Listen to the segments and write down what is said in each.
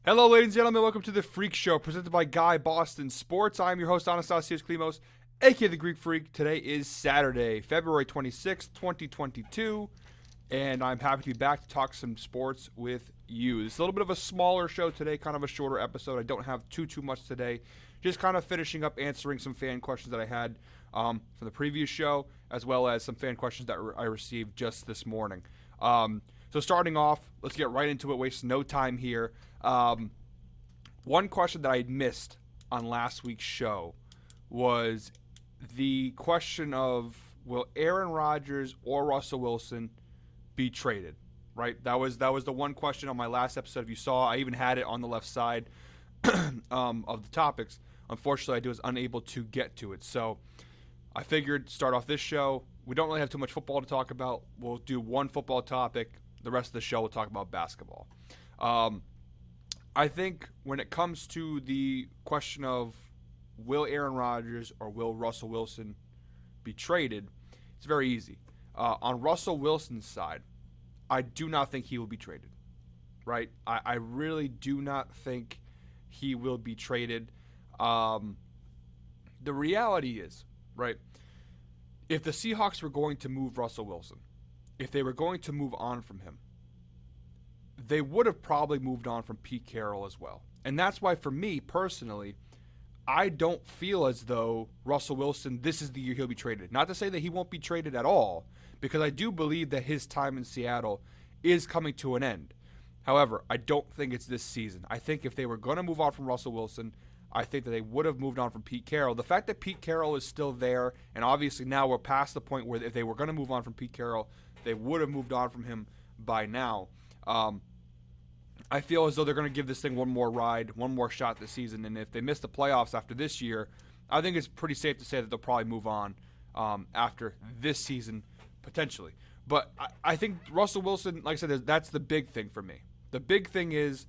Hello, ladies and gentlemen. Welcome to the Freak Show, presented by Guy Boston Sports. I am your host, Anastasios Klimos, aka the Greek Freak. Today is Saturday, February 26th, 2022, and I'm happy to be back to talk some sports with you. This is a little bit of a smaller show today, kind of a shorter episode. I don't have too much today. Just kind of finishing up answering some fan questions that I had from the previous show, as well as some fan questions that I received just this morning. So starting off, let's get right into it. Waste no time here. One question that I had missed on last week's show was the question of, will Aaron Rodgers or Russell Wilson be traded? Right? That was the one question on my last episode. If you saw, I even had it on the left side of the topics. Unfortunately, I was unable to get to it. So I figured start off this show. We don't really have too much football to talk about. We'll do one football topic. The rest of the show we'll talk about basketball. I think when it comes to the question of will Aaron Rodgers or will Russell Wilson be traded, it's very easy. On Russell Wilson's side, I do not think he will be traded. Right? I really do not think he will be traded. The reality is, right, if the Seahawks were going to move Russell Wilson, if they were going to move on from him, they would have probably moved on from Pete Carroll as well. And that's why, for me personally, I don't feel as though Russell Wilson, this is the year he'll be traded. Not to say that he won't be traded at all, because I do believe that his time in Seattle is coming to an end. However, I don't think it's this season. I think if they were going to move on from Russell Wilson, I think that they would have moved on from Pete Carroll. The fact that Pete Carroll is still there, and obviously now we're past the point where if they were going to move on from Pete Carroll, they would have moved on from him by now. I feel as though they're going to give this thing one more ride, one more shot this season, and if they miss the playoffs after this year, I think it's pretty safe to say that they'll probably move on after this season, potentially. But I think Russell Wilson, like I said, that's the big thing for me. The big thing is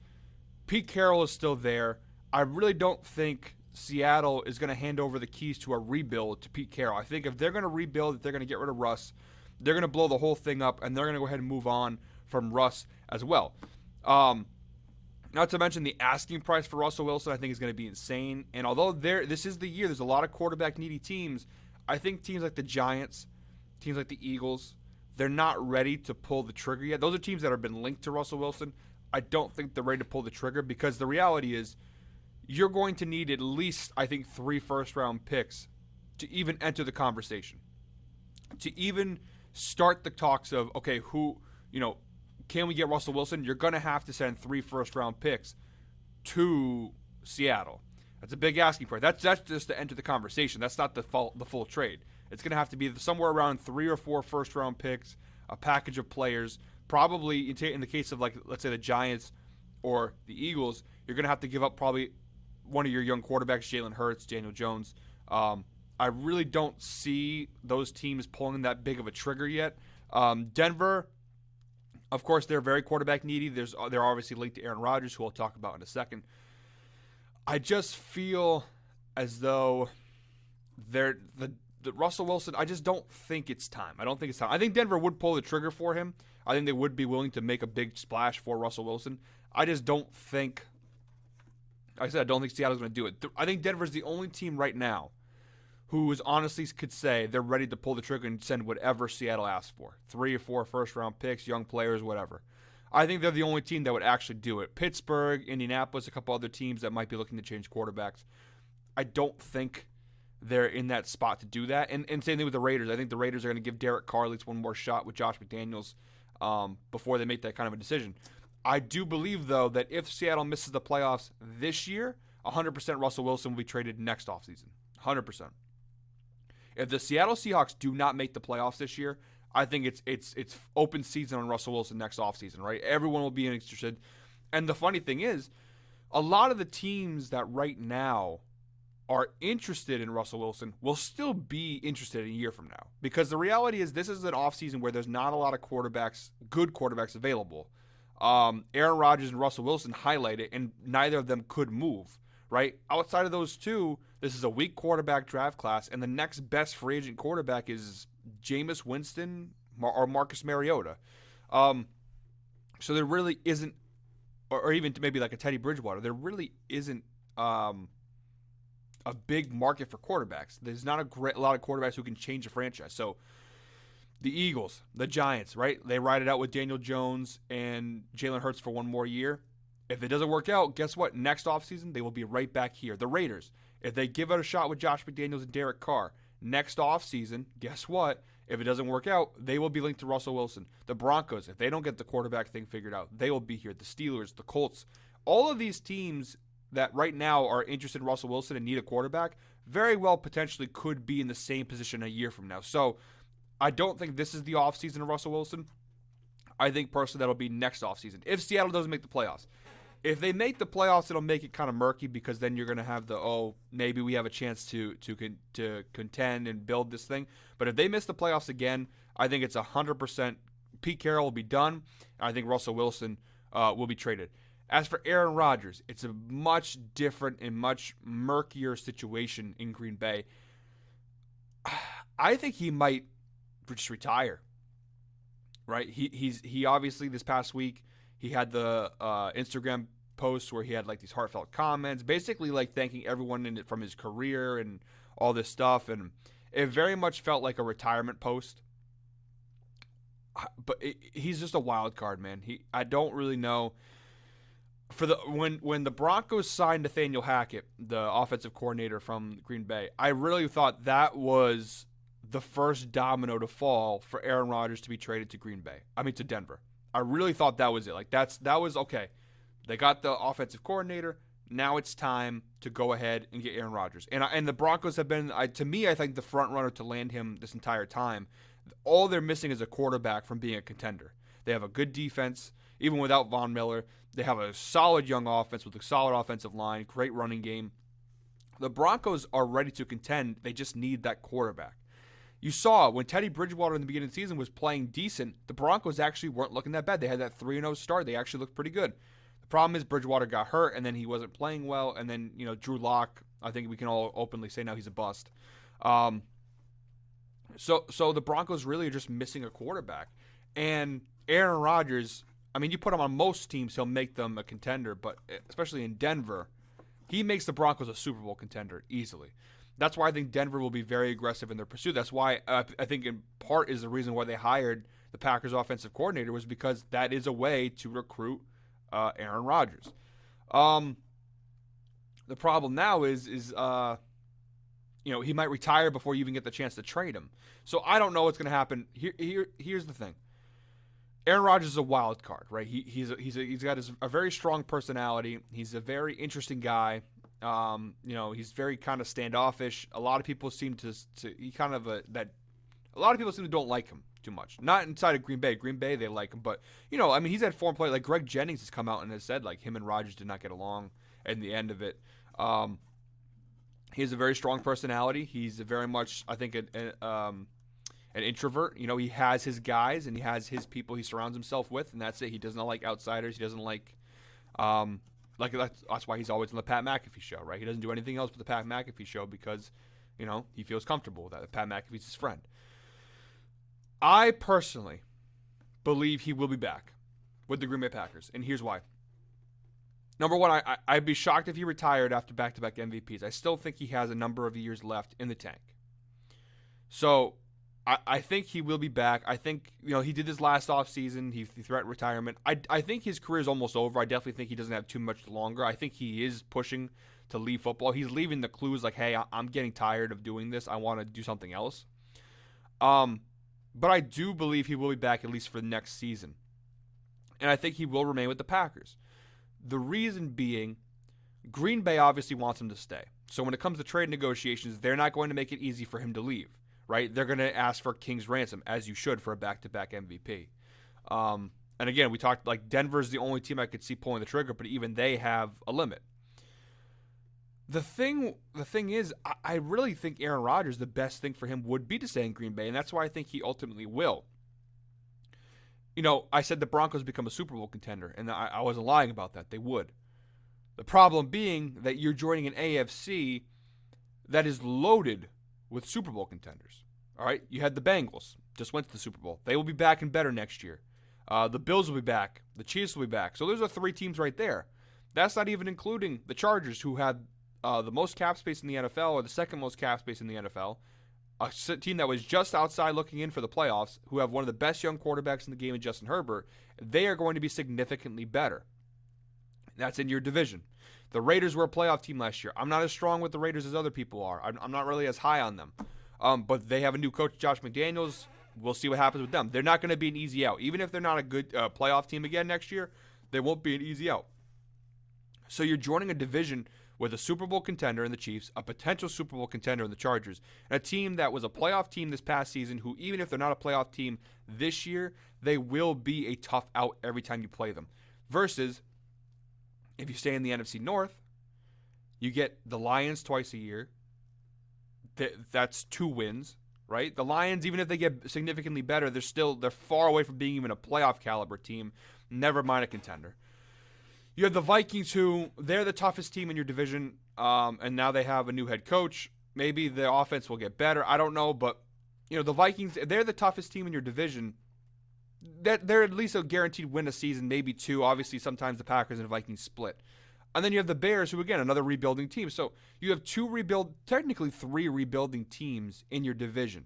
Pete Carroll is still there. I really don't think Seattle is going to hand over the keys to a rebuild to Pete Carroll. I think if they're going to rebuild, if they're going to get rid of Russ, they're going to blow the whole thing up, and they're going to go ahead and move on from Russ as well. Not to mention the asking price for Russell Wilson, I think is going to be insane. And although this is the year, there's a lot of quarterback-needy teams. I think teams like the Giants, teams like the Eagles, they're not ready to pull the trigger yet. Those are teams that have been linked to Russell Wilson. I don't think they're ready to pull the trigger because the reality is you're going to need at least, I think, 3 first-round picks to even enter the conversation. To even start the talks of, okay, can we get Russell Wilson? You're going to have to send 3 first-round picks to Seattle. That's a big asking price. That's just to enter the conversation. That's not the full trade. It's going to have to be somewhere around 3 or 4 first-round picks, a package of players. Probably in the case of, like, let's say the Giants or the Eagles, you're going to have to give up probably one of your young quarterbacks, Jalen Hurts, Daniel Jones. I really don't see those teams pulling that big of a trigger yet. Denver, of course, they're very quarterback needy. They're obviously linked to Aaron Rodgers, who we'll talk about in a second. I just feel as though the Russell Wilson, I just don't think it's time. I don't think it's time. I think Denver would pull the trigger for him. I think they would be willing to make a big splash for Russell Wilson. I just don't think, like I said, I don't think Seattle's going to do it. I think Denver's the only team right now who is honestly could say they're ready to pull the trigger and send whatever Seattle asks for. 3 or 4 first-round picks, young players, whatever. I think they're the only team that would actually do it. Pittsburgh, Indianapolis, a couple other teams that might be looking to change quarterbacks. I don't think they're in that spot to do that. And same thing with the Raiders. I think the Raiders are going to give Derek Carr at least one more shot with Josh McDaniels before they make that kind of a decision. I do believe, though, that if Seattle misses the playoffs this year, 100% Russell Wilson will be traded next offseason. 100%. If the Seattle Seahawks do not make the playoffs this year, I think it's open season on Russell Wilson next offseason, right? Everyone will be interested. And the funny thing is, a lot of the teams that right now are interested in Russell Wilson will still be interested a year from now. Because the reality is this is an offseason where there's not a lot of good quarterbacks available. Aaron Rodgers and Russell Wilson highlight it, and neither of them could move, right? Outside of those two, this is a weak quarterback draft class, and the next best free agent quarterback is Jameis Winston or Marcus Mariota. So there really isn't or even to maybe like a Teddy Bridgewater, there really isn't a big market for quarterbacks. There's not a lot of quarterbacks who can change a franchise. So the Eagles, the Giants, right? They ride it out with Daniel Jones and Jalen Hurts for one more year. If it doesn't work out, guess what? Next offseason, they will be right back here. The Raiders, if they give it a shot with Josh McDaniels and Derek Carr, next offseason, guess what? If it doesn't work out, they will be linked to Russell Wilson. The Broncos, if they don't get the quarterback thing figured out, they will be here. The Steelers, the Colts, all of these teams that right now are interested in Russell Wilson and need a quarterback very well potentially could be in the same position a year from now. So I don't think this is the offseason of Russell Wilson. I think personally that'll be next offseason. If Seattle doesn't make the playoffs. If they make the playoffs, it'll make it kind of murky because then you're going to have maybe we have a chance to contend and build this thing. But if they miss the playoffs again, I think it's 100% Pete Carroll will be done. I think Russell Wilson will be traded. As for Aaron Rodgers, it's a much different and much murkier situation in Green Bay. I think he might just retire. Right? He obviously this past week he had the Instagram posts where he had like these heartfelt comments, basically like thanking everyone in it from his career and all this stuff, and it very much felt like a retirement post. But he's just a wild card, man. I don't really know. When the Broncos signed Nathaniel Hackett, the offensive coordinator from Green Bay, I really thought that was the first domino to fall for Aaron Rodgers to be traded to Denver. I really thought that was it. Like that was okay. They got the offensive coordinator. Now it's time to go ahead and get Aaron Rodgers. And the Broncos have been, to me, I think the front runner to land him this entire time. All they're missing is a quarterback from being a contender. They have a good defense, even without Von Miller. They have a solid young offense with a solid offensive line, great running game. The Broncos are ready to contend. They just need that quarterback. You saw when Teddy Bridgewater in the beginning of the season was playing decent, the Broncos actually weren't looking that bad. They had that 3-0 start. They actually looked pretty good. The problem is Bridgewater got hurt, and then he wasn't playing well. And then, Drew Lock, I think we can all openly say now he's a bust. So the Broncos really are just missing a quarterback. And Aaron Rodgers, you put him on most teams, he'll make them a contender. But especially in Denver, he makes the Broncos a Super Bowl contender easily. That's why I think Denver will be very aggressive in their pursuit. That's why I think in part is the reason why they hired the Packers offensive coordinator was because that is a way to recruit Aaron Rodgers. The problem now is he might retire before you even get the chance to trade him. So I don't know what's going to happen. Here's the thing. Aaron Rodgers is a wild card, right? He's got a very strong personality. He's a very interesting guy. He's very kind of standoffish. A lot of people seem to don't like him too much. Not inside of Green Bay. Green Bay, they like him, but he's had foreign play. Like Greg Jennings has come out and has said like him and Rodgers did not get along at the end of it. He has a very strong personality. He's very much, I think, an introvert. He has his guys and he has his people he surrounds himself with, and that's it. He doesn't like outsiders. He doesn't like. That's why he's always on the Pat McAfee show, right? He doesn't do anything else but the Pat McAfee show because, he feels comfortable with that. Pat McAfee's his friend. I personally believe he will be back with the Green Bay Packers, and here's why. Number one, I'd be shocked if he retired after back-to-back MVPs. I still think he has a number of years left in the tank. So I think he will be back. I think, he did this last offseason. He threatened retirement. I think his career is almost over. I definitely think he doesn't have too much longer. I think he is pushing to leave football. He's leaving the clues like, hey, I'm getting tired of doing this. I want to do something else. But I do believe he will be back at least for the next season. And I think he will remain with the Packers. The reason being, Green Bay obviously wants him to stay. So when it comes to trade negotiations, they're not going to make it easy for him to leave. Right? They're going to ask for king's ransom, as you should for a back-to-back MVP. And again, we talked like Denver's the only team I could see pulling the trigger, but even they have a limit. The thing is, I really think Aaron Rodgers, the best thing for him would be to stay in Green Bay, and that's why I think he ultimately will. I said the Broncos become a Super Bowl contender, and I wasn't lying about that. They would. The problem being that you're joining an AFC that is loaded with Super Bowl contenders. All right, you had the Bengals, just went to the Super Bowl. They will be back and better next year. The Bills will be back. The Chiefs will be back. So those are 3 teams right there. That's not even including the Chargers, who had the most cap space in the NFL, or the second most cap space in the NFL. A team that was just outside looking in for the playoffs, who have one of the best young quarterbacks in the game in Justin Herbert. They are going to be significantly better. That's in your division. The Raiders were a playoff team last year. I'm not as strong with the Raiders as other people are. I'm not really as high on them. But they have a new coach, Josh McDaniels. We'll see what happens with them. They're not going to be an easy out. Even if they're not a good playoff team again next year, they won't be an easy out. So you're joining a division with a Super Bowl contender in the Chiefs, a potential Super Bowl contender in the Chargers, and a team that was a playoff team this past season who, even if they're not a playoff team this year, they will be a tough out every time you play them. Versus, if you stay in the NFC North, you get the Lions twice a year. That's 2 wins, right? The Lions, even if they get significantly better, they're far away from being even a playoff caliber team, never mind a contender. You have the Vikings, who they're the toughest team in your division, and now they have a new head coach. Maybe the offense will get better. I don't know, but the Vikings, they're the toughest team in your division. They're at least a guaranteed win a season, maybe 2. Obviously, sometimes the Packers and the Vikings split. And then you have the Bears, who, again, another rebuilding team. So you have technically 3 rebuilding teams in your division.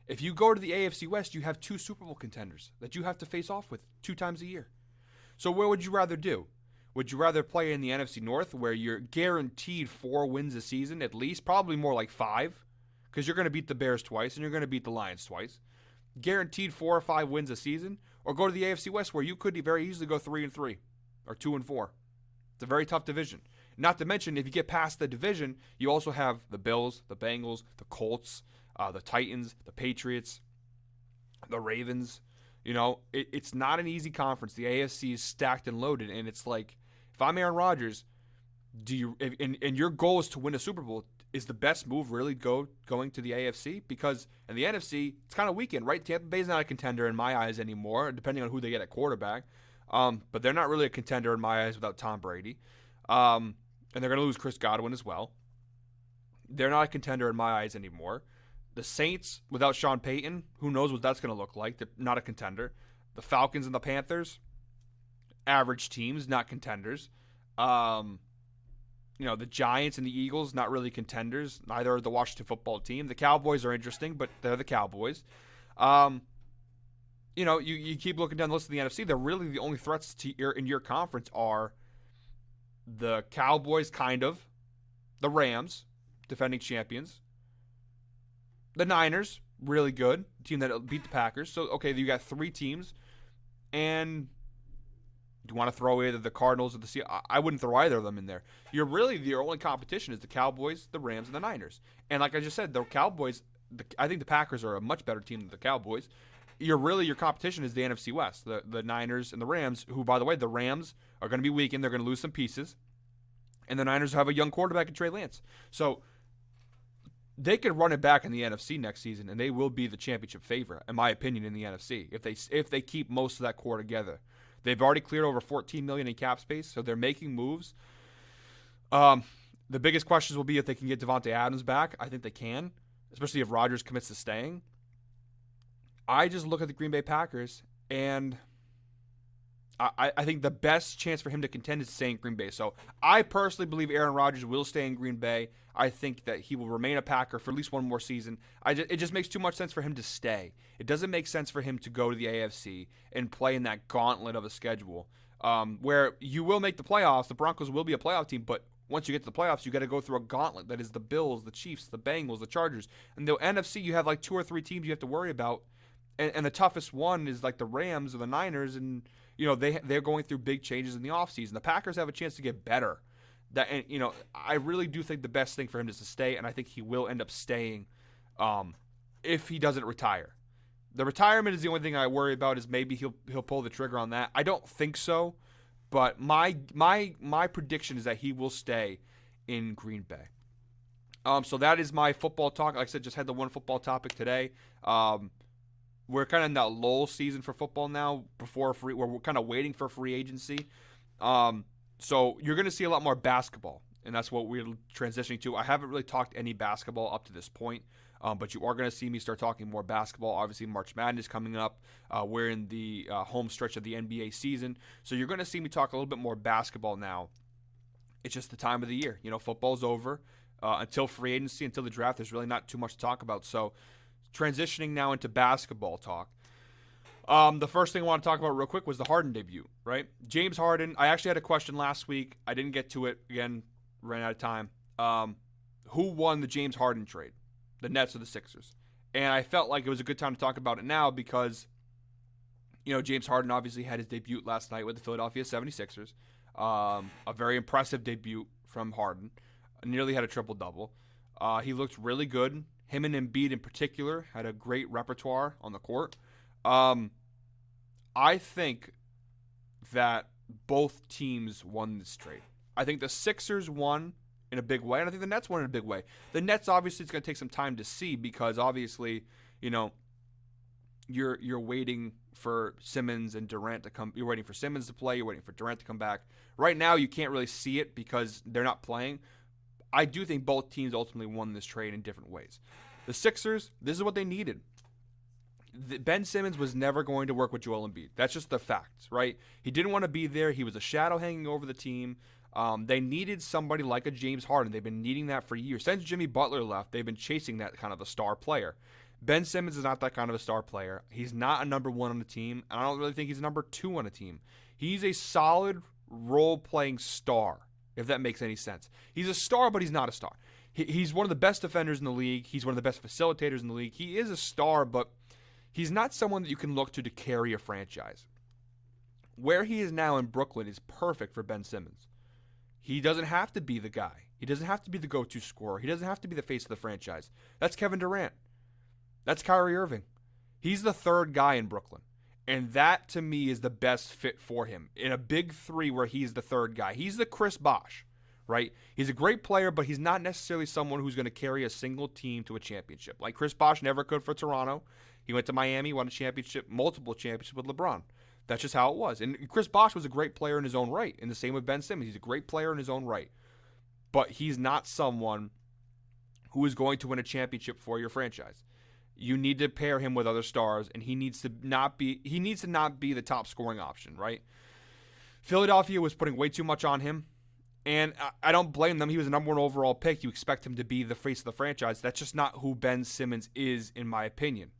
If you go to the AFC West, you have 2 Super Bowl contenders that you have to face off with 2 times a year. So what would you rather do? Would you rather play in the NFC North, where you're guaranteed 4 wins a season at least, probably more like 5, because you're going to beat the Bears twice and you're going to beat the Lions twice, guaranteed 4 or 5 wins a season, or go to the AFC West, where you could very easily go 3-3 or 2-4. It's a very tough division. Not to mention, if you get past the division, you also have the Bills, the Bengals, the Colts, the Titans, the Patriots, the Ravens. It's not an easy conference. The AFC is stacked and loaded, and it's like, if I'm Aaron Rodgers, and your goal is to win a Super Bowl, is the best move really going to the AFC? Because in the NFC, it's kind of weakened, right? Tampa Bay's not a contender in my eyes anymore, depending on who they get at quarterback. But they're not really a contender in my eyes without Tom Brady. And they're going to lose Chris Godwin as well. They're not a contender in my eyes anymore. The Saints, without Sean Payton, who knows what that's going to look like. They're not a contender. The Falcons and the Panthers, average teams, not contenders. The Giants and the Eagles, not really contenders. Neither are the Washington football team. The Cowboys are interesting, but they're the Cowboys. You keep looking down the list of the NFC. They're really the only threats in your conference are the Cowboys, kind of, the Rams, defending champions, the Niners, really good, team that beat the Packers. So, okay, you got 3 teams, and do you want to throw either the Cardinals or the Seahawks? I wouldn't throw either of them in there. Your only competition is the Cowboys, the Rams, and the Niners. And like I just said, the Cowboys, I think the Packers are a much better team than the Cowboys. Your competition is the NFC West, the Niners and the Rams, who, by the way, the Rams are going to be weakened. They're going to lose some pieces. And the Niners have a young quarterback in Trey Lance. So they could run it back in the NFC next season, and they will be the championship favorite, in my opinion, in the NFC, if they keep most of that core together. They've already cleared over $14 million in cap space, so they're making moves. The biggest questions will be if they can get Devontae Adams back. I think they can, especially if Rodgers commits to staying. I just look at the Green Bay Packers, and I think the best chance for him to contend is to stay in Green Bay. So I personally believe Aaron Rodgers will stay in Green Bay. I think that he will remain a Packer for at least one more season. It just makes too much sense for him to stay. It doesn't make sense for him to go to the AFC and play in that gauntlet of a schedule where you will make the playoffs. The Broncos will be a playoff team, but once you get to the playoffs, you got to go through a gauntlet that is the Bills, the Chiefs, the Bengals, the Chargers. And the NFC, you have like 2 or 3 teams you have to worry about. And the toughest one is like the Rams or the Niners, and they're going through big changes in the offseason. The Packers have a chance to get better. I really do think the best thing for him is to stay, and I think he will end up staying if he doesn't retire. The retirement is the only thing I worry about, is maybe he'll pull the trigger on that. I don't think so, but my prediction is that he will stay in Green Bay. So that is my football talk. Like I said, just had the one football topic today. We're kind of in that lull season for football now. We're kind of waiting for free agency. So you're going to see a lot more basketball, and that's what we're transitioning to. I haven't really talked any basketball up to this point. But you are going to see me start talking more basketball. Obviously, March Madness coming up. We're in the home stretch of the NBA season. So you're going to see me talk a little bit more basketball now. It's just the time of the year. Football's over. Until free agency, until the draft, there's really not too much to talk about. So transitioning now into basketball talk. The first thing I want to talk about real quick was the Harden debut, right? James Harden. I actually had a question last week. I didn't get to it. Again, ran out of time. Who won the James Harden trade? The Nets or the Sixers? And I felt like it was a good time to talk about it now because, James Harden obviously had his debut last night with the Philadelphia 76ers. A very impressive debut from Harden. Nearly had a triple-double. He looked really good. Him and Embiid in particular had a great repertoire on the court. I think that both teams won this trade. I think the Sixers won in a big way, and I think the Nets won in a big way. The Nets, obviously, it's going to take some time to see because, obviously, you're waiting for Simmons and Durant to come. You're waiting for Simmons to play. You're waiting for Durant to come back. Right now, you can't really see it because they're not playing. I do think both teams ultimately won this trade in different ways. The Sixers, this is what they needed. Ben Simmons was never going to work with Joel Embiid. That's just the facts, right? He didn't want to be there. He was a shadow hanging over the team. They needed somebody like a James Harden. They've been needing that for years. Since Jimmy Butler left, they've been chasing that kind of a star player. Ben Simmons is not that kind of a star player. He's not a number one on the team, and I don't really think he's a number two on a team. He's a solid role-playing star, if that makes any sense. He's a star, but he's not a star. He's one of the best defenders in the league. He's one of the best facilitators in the league. He is a star, but he's not someone that you can look to carry a franchise. Where he is now in Brooklyn is perfect for Ben Simmons. He doesn't have to be the guy. He doesn't have to be the go-to scorer. He doesn't have to be the face of the franchise. That's Kevin Durant. That's Kyrie Irving. He's the third guy in Brooklyn. And that, to me, is the best fit for him. In a big three where he's the third guy. He's the Chris Bosh, right? He's a great player, but he's not necessarily someone who's going to carry a single team to a championship. Like Chris Bosh never could for Toronto. He went to Miami, won a championship, multiple championships with LeBron. That's just how it was. And Chris Bosh was a great player in his own right. And the same with Ben Simmons. He's a great player in his own right. But he's not someone who is going to win a championship for your franchise. You need to pair him with other stars, and he needs to not be the top scoring option, right? Philadelphia was putting way too much on him, and I don't blame them. He was a number one overall pick. You expect him to be the face of the franchise. That's just not who Ben Simmons is, in my opinion.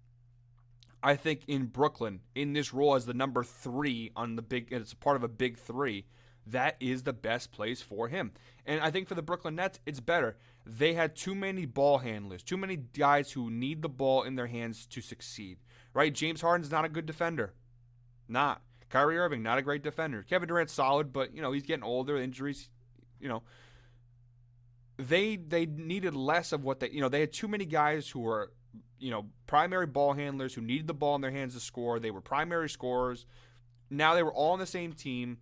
I think in Brooklyn, in this role as the number three on the big, it's a part of a big three, that is the best place for him. And I think for the Brooklyn Nets, it's better. They had too many ball handlers, too many guys who need the ball in their hands to succeed, right? James Harden's not a good defender. Not. Kyrie Irving, not a great defender. Kevin Durant's solid, but, he's getting older, injuries, They needed less of what they had too many guys who were, primary ball handlers who needed the ball in their hands to score. They were primary scorers. Now they were all on the same team.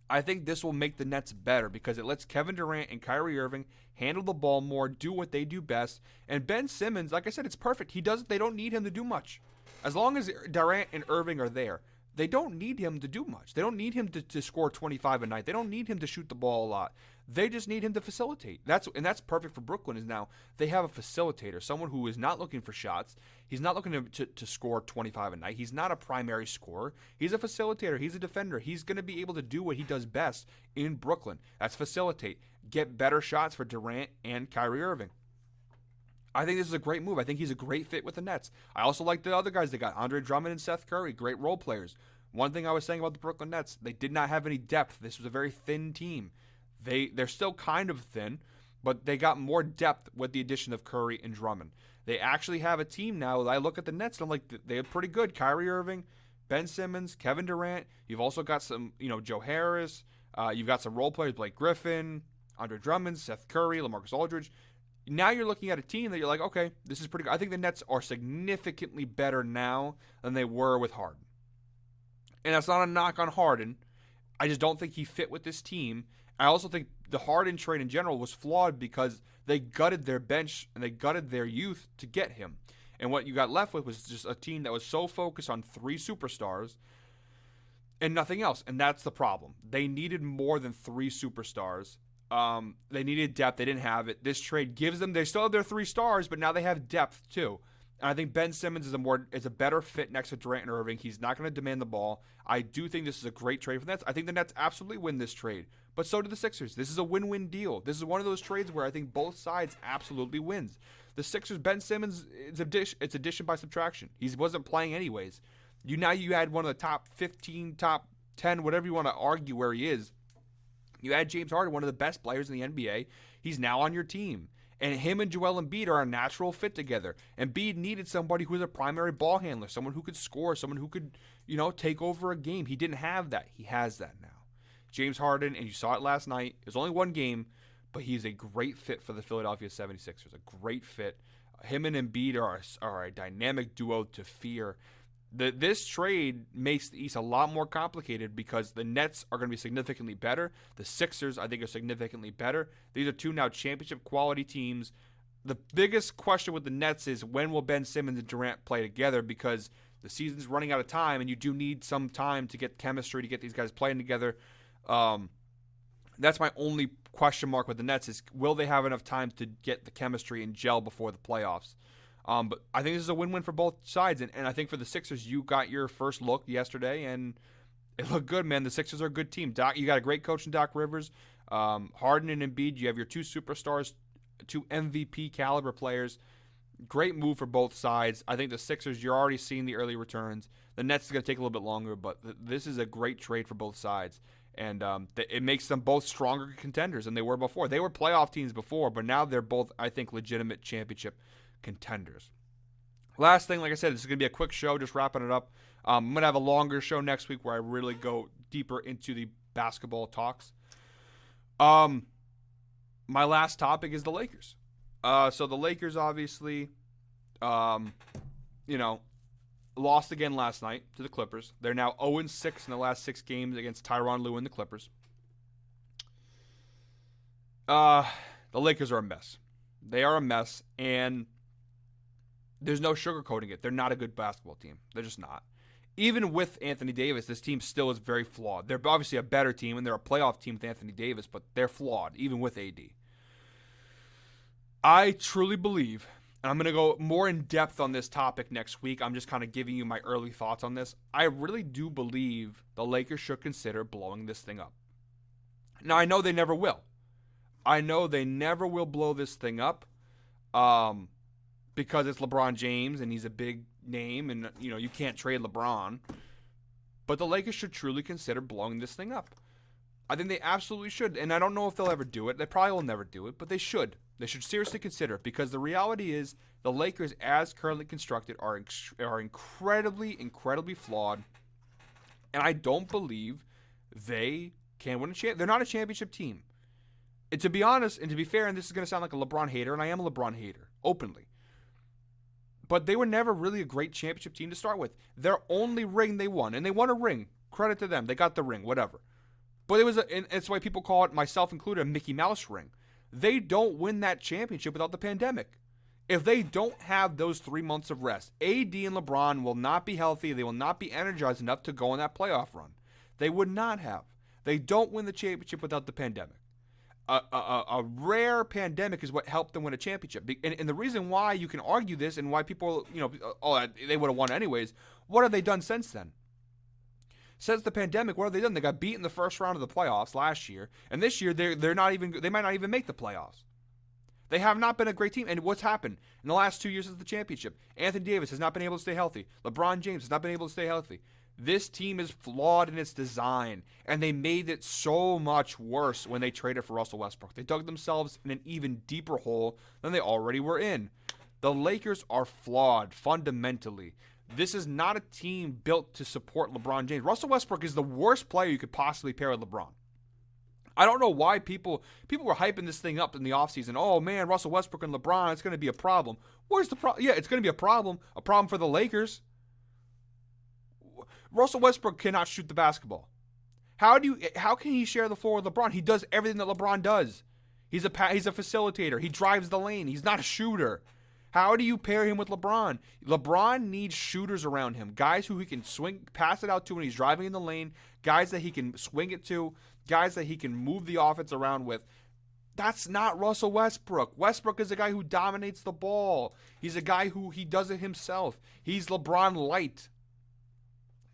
I think this will make the Nets better because it lets Kevin Durant and Kyrie Irving handle the ball more, do what they do best. And Ben Simmons, like I said, it's perfect. They don't need him to do much. As long as Durant and Irving are there, they don't need him to do much. They don't need him to score 25 a night. They don't need him to shoot the ball a lot. They just need him to facilitate. That's perfect for Brooklyn is now they have a facilitator, someone who is not looking for shots. He's not looking to score 25 a night. He's not a primary scorer. He's a facilitator. He's a defender. He's going to be able to do what he does best in Brooklyn. That's facilitate. Get better shots for Durant and Kyrie Irving. I think this is a great move. I think he's a great fit with the Nets. I also like the other guys they got, Andre Drummond and Seth Curry, great role players. One thing I was saying about the Brooklyn Nets, they did not have any depth. This was a very thin team. They're still kind of thin, but they got more depth with the addition of Curry and Drummond. They actually have a team now. I look at the Nets, and I'm like, they're pretty good. Kyrie Irving, Ben Simmons, Kevin Durant. You've also got some, Joe Harris. You've got some role players, Blake Griffin, Andre Drummond, Seth Curry, LaMarcus Aldridge. Now you're looking at a team that you're like, okay, this is pretty good. I think the Nets are significantly better now than they were with Harden. And that's not a knock on Harden. I just don't think he fit with this team. I also think the Harden trade in general was flawed because they gutted their bench and they gutted their youth to get him. And what you got left with was just a team that was so focused on three superstars and nothing else. And that's the problem. They needed more than three superstars. They needed depth. They didn't have it. This trade gives them. They still have their 3 stars, but now they have depth too. And I think Ben Simmons is a better fit next to Durant and Irving. He's not going to demand the ball. I do think this is a great trade for the Nets. I think the Nets absolutely win this trade, but so do the Sixers. This is a win-win deal. This is one of those trades where I think both sides absolutely wins. The Sixers, Ben Simmons, it's addition by subtraction. He wasn't playing anyways. You had one of the top 15, top 10, whatever you want to argue where he is. You had James Harden, one of the best players in the NBA. He's now on your team. And him and Joel Embiid are a natural fit together. Embiid needed somebody who was a primary ball handler, someone who could score, someone who could, take over a game. He didn't have that. He has that now. James Harden, and you saw it last night, it was only one game, but he's a great fit for the Philadelphia 76ers. A great fit. Him and Embiid are a dynamic duo to fear. This trade makes the East a lot more complicated because the Nets are going to be significantly better. The Sixers, I think, are significantly better. These are 2 now championship quality teams. The biggest question with the Nets is when will Ben Simmons and Durant play together, because the season's running out of time and you do need some time to get chemistry, to get these guys playing together. That's my only question mark with the Nets is will they have enough time to get the chemistry and gel before the playoffs? But I think this is a win-win for both sides. And I think for the Sixers, you got your first look yesterday, and it looked good, man. The Sixers are a good team. You got a great coach in Doc Rivers. Harden and Embiid, you have your 2 superstars, 2 MVP caliber players. Great move for both sides. I think the Sixers, you're already seeing the early returns. The Nets is going to take a little bit longer, but this is a great trade for both sides. And it makes them both stronger contenders than they were before. They were playoff teams before, but now they're both, I think, legitimate championship contenders. Last thing, like I said, this is going to be a quick show, just wrapping it up. I'm going to have a longer show next week where I really go deeper into the basketball talks. My last topic is the Lakers. So the Lakers obviously, lost again last night to the Clippers. They're now 0-6 in the last 6 games against Tyronn Lue and the Clippers. The Lakers are a mess. They are a mess, and there's no sugarcoating it. They're not a good basketball team. They're just not. Even with Anthony Davis, this team still is very flawed. They're obviously a better team, and they're a playoff team with Anthony Davis, but they're flawed, even with AD. I truly believe, and I'm going to go more in depth on this topic next week. I'm just kind of giving you my early thoughts on this. I really do believe the Lakers should consider blowing this thing up. Now, I know they never will. I know they never will blow this thing up because it's LeBron James and he's a big name and, you can't trade LeBron. But the Lakers should truly consider blowing this thing up. I think they absolutely should, and I don't know if they'll ever do it. They probably will never do it, but they should. They should seriously consider it because the reality is the Lakers, as currently constructed, are incredibly, incredibly flawed, and I don't believe they can win a championship. They're not a championship team. And to be honest, and to be fair, and this is going to sound like a LeBron hater, and I am a LeBron hater, openly, but they were never really a great championship team to start with. Their only ring they won, and they won a ring. Credit to them. They got the ring, whatever. But and it's why people call it, myself included, a Mickey Mouse ring. They don't win that championship without the pandemic. If they don't have those 3 months of rest, AD and LeBron will not be healthy. They will not be energized enough to go on that playoff run. They would not have. They don't win the championship without the pandemic. A rare pandemic is what helped them win a championship. And the reason why you can argue this and why people, they would have won anyways, what have they done since then? Since the pandemic, what have they done? They got beat in the first round of the playoffs last year, and this year they might not even make the playoffs. They have not been a great team. And what's happened in the last 2 years of the championship? Anthony Davis has not been able to stay healthy. LeBron James has not been able to stay healthy. This team is flawed in its design, and they made it so much worse when they traded for Russell Westbrook. They dug themselves in an even deeper hole than they already were in. The Lakers are flawed fundamentally. This is not a team built to support LeBron James. Russell Westbrook is the worst player you could possibly pair with LeBron. I don't know why people were hyping this thing up in the offseason. Oh, man, Russell Westbrook and LeBron, it's going to be a problem. Where's the problem? Yeah, it's going to be a problem for the Lakers. Russell Westbrook cannot shoot the basketball. How can he share the floor with LeBron? He does everything that LeBron does. He's a facilitator. He drives the lane. He's not a shooter. How do you pair him with LeBron? LeBron needs shooters around him, guys who he can pass it out to when he's driving in the lane, guys that he can swing it to, guys that he can move the offense around with. That's not Russell Westbrook. Westbrook is a guy who dominates the ball. He's a guy who he does it himself. He's LeBron light.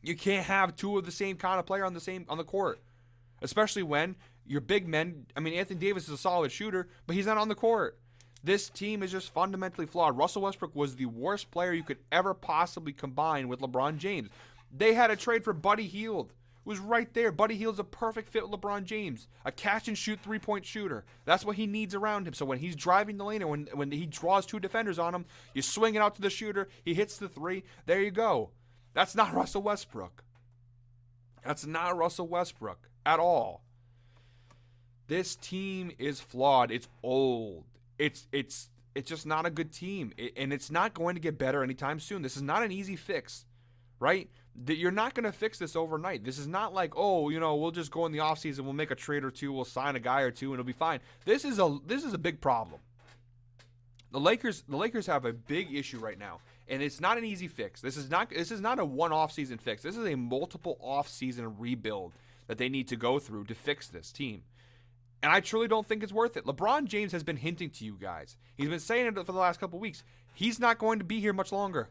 You can't have two of the same kind of player on the court, especially when your big men. I mean, Anthony Davis is a solid shooter, but he's not on the court. This team is just fundamentally flawed. Russell Westbrook was the worst player you could ever possibly combine with LeBron James. They had a trade for Buddy Hield. It was right there. Buddy Hield's a perfect fit with LeBron James. A catch-and-shoot three-point shooter. That's what he needs around him. So when he's driving the lane or when he draws two defenders on him, you swing it out to the shooter, he hits the three, there you go. That's not Russell Westbrook. That's not Russell Westbrook at all. This team is flawed. It's old. It's just not a good team. And it's not going to get better anytime soon. This is not an easy fix, right? You're not going to fix this overnight. This is not like, oh, we'll just go in the offseason, we'll make a trade or two, we'll sign a guy or two, and it'll be fine. This is a big problem. The Lakers have a big issue right now, and it's not an easy fix. This is not a one offseason fix. This is a multiple offseason rebuild that they need to go through to fix this team. And I truly don't think it's worth it. LeBron James has been hinting to you guys. He's been saying it for the last couple of weeks. He's not going to be here much longer.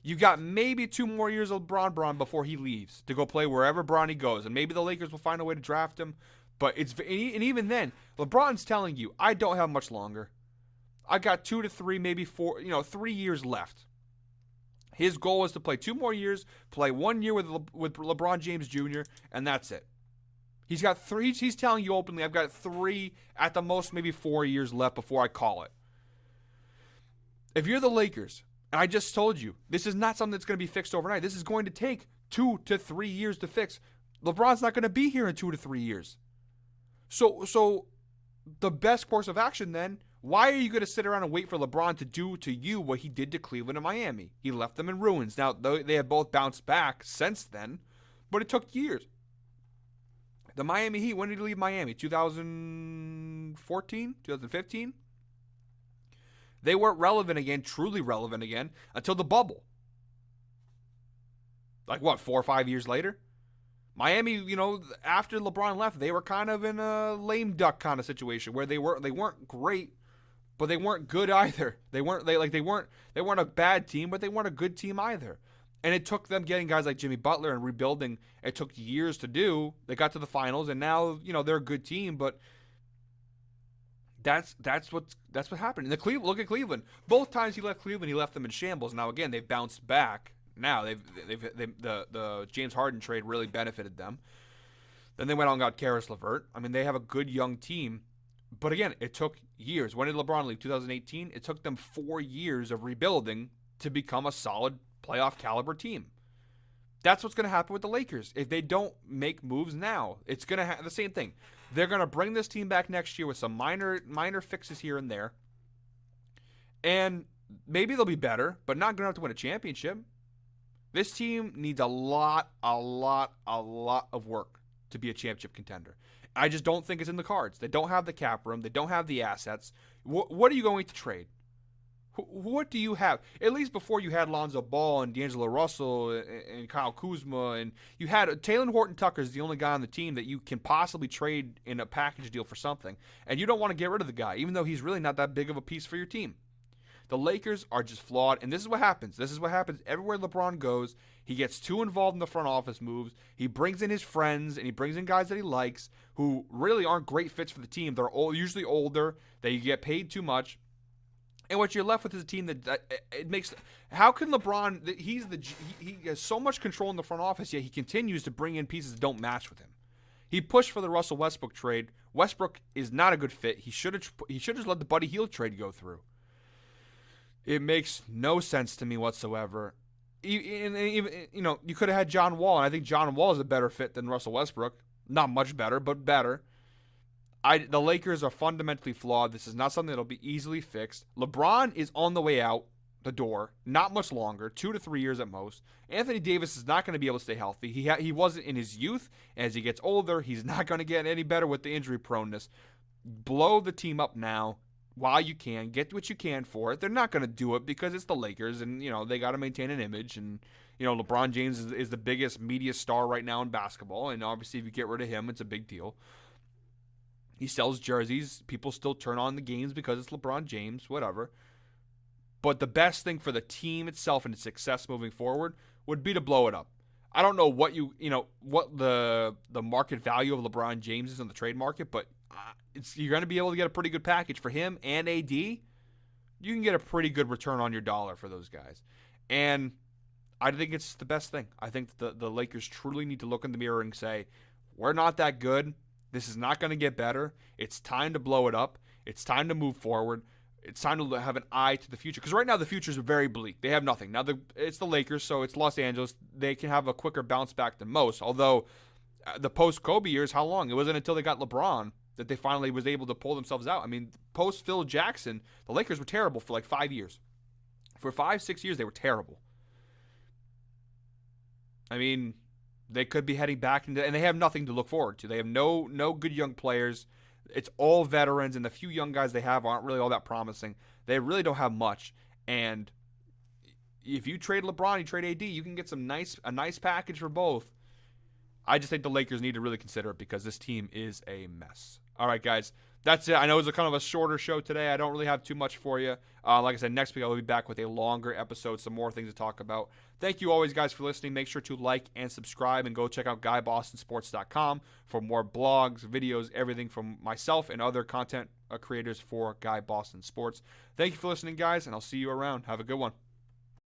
You got maybe 2 more years of Bron before he leaves to go play wherever Bronny goes. And maybe the Lakers will find a way to draft him. And even then, LeBron's telling you, I don't have much longer. I got 2 to 3, maybe 4, 3 years left. His goal is to play 2 more years, play 1 year with LeBron James Jr., and that's it. He's got 3. He's telling you openly, I've got 3, at the most maybe 4 years left before I call it. If you're the Lakers, and I just told you, this is not something that's going to be fixed overnight. This is going to take 2 to 3 years to fix. LeBron's not going to be here in 2 to 3 years. So the best course of action then, why are you going to sit around and wait for LeBron to do to you what he did to Cleveland and Miami? He left them in ruins. Now, they have both bounced back since then, but it took years. The Miami Heat, when did he leave Miami? 2014? 2015? They weren't relevant again, truly relevant again, until the bubble. Like what, 4 or 5 years later? Miami, after LeBron left, they were kind of in a lame duck kind of situation where they weren't great, but they weren't good either. They weren't a bad team, but they weren't a good team either. And it took them getting guys like Jimmy Butler and rebuilding. It took years to do. They got to the finals, and now they're a good team, but That's what happened. Look at Cleveland. Both times he left Cleveland, he left them in shambles. Now again, they've bounced back. Now the James Harden trade really benefited them. Then they went on and got Karis LeVert. I mean, they have a good young team, but again, it took years. When did LeBron leave? 2018. It took them 4 years of rebuilding to become a solid playoff caliber team. That's what's going to happen with the Lakers. If they don't make moves now, it's going to have the same thing. They're going to bring this team back next year with some minor fixes here and there. And maybe they'll be better, but not going to have to win a championship. This team needs a lot of work to be a championship contender. I just don't think it's in the cards. They don't have the cap room. They don't have the assets. What are you going to trade? What do you have? At least before you had Lonzo Ball and D'Angelo Russell and Kyle Kuzma, and you had Taylor Horton-Tucker is the only guy on the team that you can possibly trade in a package deal for something, and you don't want to get rid of the guy, even though he's really not that big of a piece for your team. The Lakers are just flawed, and this is what happens. This is what happens everywhere LeBron goes. He gets too involved in the front office moves. He brings in his friends, and he brings in guys that he likes who really aren't great fits for the team. They're usually older. They get paid too much. And what you're left with is a team that it makes. How can LeBron? He has so much control in the front office, yet he continues to bring in pieces that don't match with him. He pushed for the Russell Westbrook trade. Westbrook is not a good fit. He should have just let the Buddy Hield trade go through. It makes no sense to me whatsoever. Even you could have had John Wall, and I think John Wall is a better fit than Russell Westbrook. Not much better, but better. The Lakers are fundamentally flawed. This is not something that'll be easily fixed. LeBron is on the way out the door. Not much longer. 2 to 3 years at most. Anthony Davis is not going to be able to stay healthy. He wasn't in his youth. As he gets older, he's not going to get any better with the injury proneness. Blow the team up now while you can. Get what you can for it. They're not going to do it because it's the Lakers, and they got to maintain an image. And LeBron James is the biggest media star right now in basketball, and obviously if you get rid of him, it's a big deal. He sells jerseys. People still turn on the games because it's LeBron James, whatever. But the best thing for the team itself and its success moving forward would be to blow it up. I don't know what what the market value of LeBron James is on the trade market, but you're going to be able to get a pretty good package for him and AD. You can get a pretty good return on your dollar for those guys. And I think it's the best thing. I think the Lakers truly need to look in the mirror and say, we're not that good. This is not going to get better. It's time to blow it up. It's time to move forward. It's time to have an eye to the future. Because right now the future is very bleak. They have nothing. Now it's the Lakers, so it's Los Angeles. They can have a quicker bounce back than most. Although the post-Kobe years, how long? It wasn't until they got LeBron that they finally was able to pull themselves out. I mean, post-Phil Jackson, the Lakers were terrible for like 5 years. For 5-6 years, they were terrible. I mean, they could be heading back into, and they have nothing to look forward to. They have no good young players. It's all veterans, and the few young guys they have aren't really all that promising. They really don't have much. And if you trade LeBron, you trade AD, you can get a nice package for both. I just think the Lakers need to really consider it because this team is a mess. All right, guys. That's it. I know it was kind of a shorter show today. I don't really have too much for you. Like I said, next week I'll be back with a longer episode, some more things to talk about. Thank you always, guys, for listening. Make sure to like and subscribe and go check out GuyBostonSports.com for more blogs, videos, everything from myself and other content creators for Guy Boston Sports. Thank you for listening, guys, and I'll see you around. Have a good one.